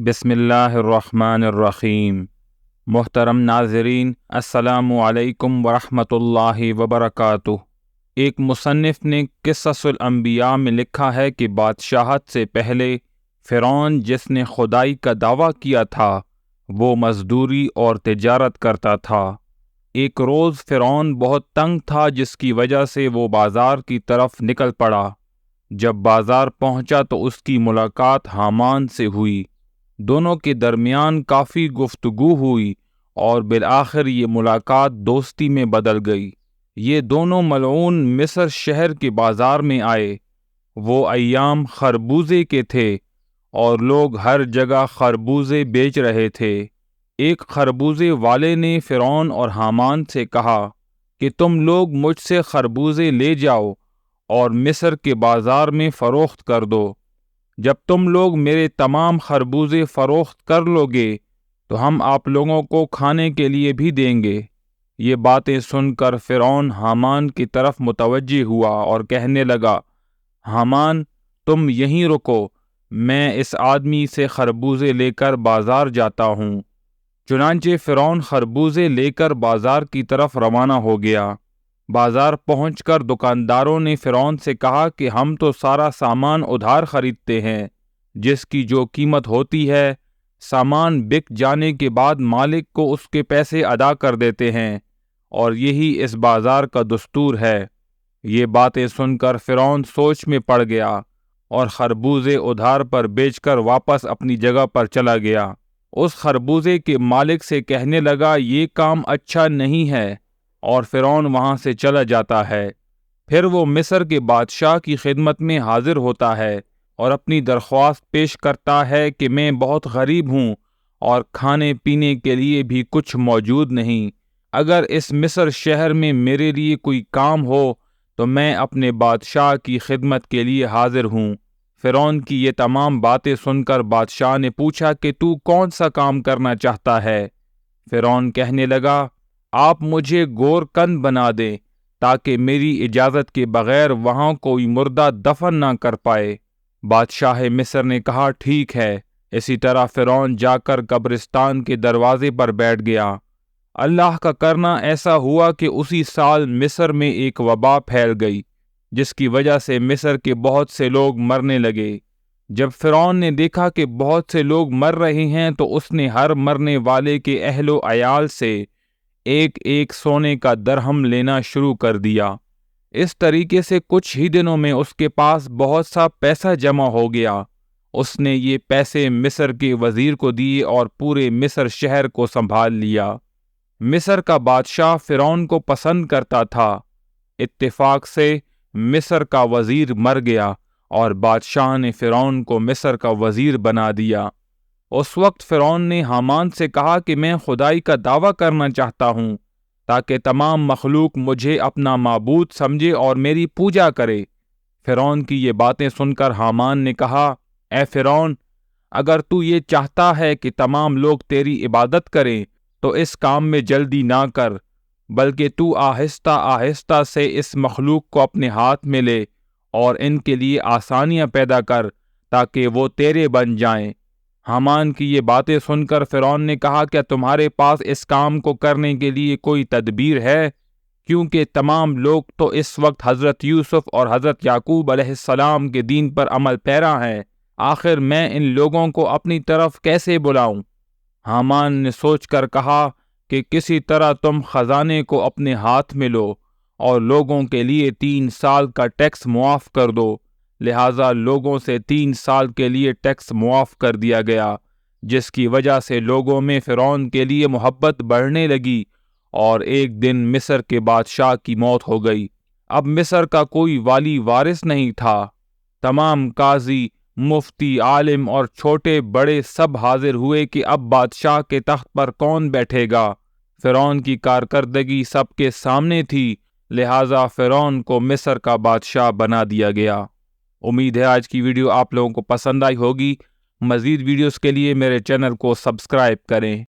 بسم اللہ الرحمن الرحیم۔ محترم ناظرین، السلام علیکم ورحمۃ اللہ وبرکاتہ۔ ایک مصنف نے قصص الانبیاء میں لکھا ہے کہ بادشاہت سے پہلے فرعون جس نے خدائی کا دعویٰ کیا تھا وہ مزدوری اور تجارت کرتا تھا۔ ایک روز فرعون بہت تنگ تھا جس کی وجہ سے وہ بازار کی طرف نکل پڑا۔ جب بازار پہنچا تو اس کی ملاقات حامان سے ہوئی۔ دونوں کے درمیان کافی گفتگو ہوئی اور بالآخر یہ ملاقات دوستی میں بدل گئی۔ یہ دونوں ملعون مصر شہر کے بازار میں آئے۔ وہ ایام خربوزے کے تھے اور لوگ ہر جگہ خربوزے بیچ رہے تھے۔ ایک خربوزے والے نے فرعون اور حامان سے کہا کہ تم لوگ مجھ سے خربوزے لے جاؤ اور مصر کے بازار میں فروخت کر دو۔ جب تم لوگ میرے تمام خربوزے فروخت کر لو گے تو ہم آپ لوگوں کو کھانے کے لیے بھی دیں گے۔ یہ باتیں سن کر فرعون حامان کی طرف متوجہ ہوا اور کہنے لگا، حامان تم یہیں رکو، میں اس آدمی سے خربوزے لے کر بازار جاتا ہوں۔ چنانچہ فرعون خربوزے لے کر بازار کی طرف روانہ ہو گیا۔ بازار پہنچ کر دکانداروں نے فرعون سے کہا کہ ہم تو سارا سامان ادھار خریدتے ہیں، جس کی جو قیمت ہوتی ہے سامان بک جانے کے بعد مالک کو اس کے پیسے ادا کر دیتے ہیں، اور یہی اس بازار کا دستور ہے۔ یہ باتیں سن کر فرعون سوچ میں پڑ گیا اور خربوزے ادھار پر بیچ کر واپس اپنی جگہ پر چلا گیا۔ اس خربوزے کے مالک سے کہنے لگا، یہ کام اچھا نہیں ہے، اور فرعون وہاں سے چلا جاتا ہے۔ پھر وہ مصر کے بادشاہ کی خدمت میں حاضر ہوتا ہے اور اپنی درخواست پیش کرتا ہے کہ میں بہت غریب ہوں اور کھانے پینے کے لیے بھی کچھ موجود نہیں۔ اگر اس مصر شہر میں میرے لیے کوئی کام ہو تو میں اپنے بادشاہ کی خدمت کے لیے حاضر ہوں۔ فرعون کی یہ تمام باتیں سن کر بادشاہ نے پوچھا کہ تو کون سا کام کرنا چاہتا ہے؟ فرعون کہنے لگا، آپ مجھے گور کند بنا دیں تاکہ میری اجازت کے بغیر وہاں کوئی مردہ دفن نہ کر پائے۔ بادشاہ مصر نے کہا، ٹھیک ہے۔ اسی طرح فرعون جا کر قبرستان کے دروازے پر بیٹھ گیا۔ اللہ کا کرنا ایسا ہوا کہ اسی سال مصر میں ایک وبا پھیل گئی، جس کی وجہ سے مصر کے بہت سے لوگ مرنے لگے۔ جب فرعون نے دیکھا کہ بہت سے لوگ مر رہے ہیں تو اس نے ہر مرنے والے کے اہل و عیال سے ایک ایک سونے کا درہم لینا شروع کر دیا۔ اس طریقے سے کچھ ہی دنوں میں اس کے پاس بہت سا پیسہ جمع ہو گیا۔ اس نے یہ پیسے مصر کے وزیر کو دیے اور پورے مصر شہر کو سنبھال لیا۔ مصر کا بادشاہ فرعون کو پسند کرتا تھا۔ اتفاق سے مصر کا وزیر مر گیا اور بادشاہ نے فرعون کو مصر کا وزیر بنا دیا۔ اس وقت فرعون نے حامان سے کہا کہ میں خدائی کا دعویٰ کرنا چاہتا ہوں تاکہ تمام مخلوق مجھے اپنا معبود سمجھے اور میری پوجا کرے۔ فرعون کی یہ باتیں سن کر حامان نے کہا، اے فرعون، اگر تو یہ چاہتا ہے کہ تمام لوگ تیری عبادت کریں تو اس کام میں جلدی نہ کر، بلکہ تو آہستہ آہستہ سے اس مخلوق کو اپنے ہاتھ میں لے اور ان کے لیے آسانیاں پیدا کر تاکہ وہ تیرے بن جائیں۔ حامان کی یہ باتیں سن کر فرعون نے کہا، کیا تمہارے پاس اس کام کو کرنے کے لیے کوئی تدبیر ہے؟ کیونکہ تمام لوگ تو اس وقت حضرت یوسف اور حضرت یعقوب علیہ السلام کے دین پر عمل پیرا ہیں۔ آخر میں ان لوگوں کو اپنی طرف کیسے بلاؤں؟ حامان نے سوچ کر کہا کہ کسی طرح تم خزانے کو اپنے ہاتھ میں لو اور لوگوں کے لیے 3 سال کا ٹیکس معاف کر دو۔ لہٰذا لوگوں سے 3 سال کے لیے ٹیکس معاف کر دیا گیا، جس کی وجہ سے لوگوں میں فرعون کے لیے محبت بڑھنے لگی، اور ایک دن مصر کے بادشاہ کی موت ہو گئی۔ اب مصر کا کوئی والی وارث نہیں تھا۔ تمام قاضی، مفتی، عالم اور چھوٹے بڑے سب حاضر ہوئے کہ اب بادشاہ کے تخت پر کون بیٹھے گا۔ فرعون کی کارکردگی سب کے سامنے تھی، لہٰذا فرعون کو مصر کا بادشاہ بنا دیا گیا۔ امید ہے آج کی ویڈیو آپ لوگوں کو پسند آئی ہوگی۔ مزید ویڈیوز کے لیے میرے چینل کو سبسکرائب کریں۔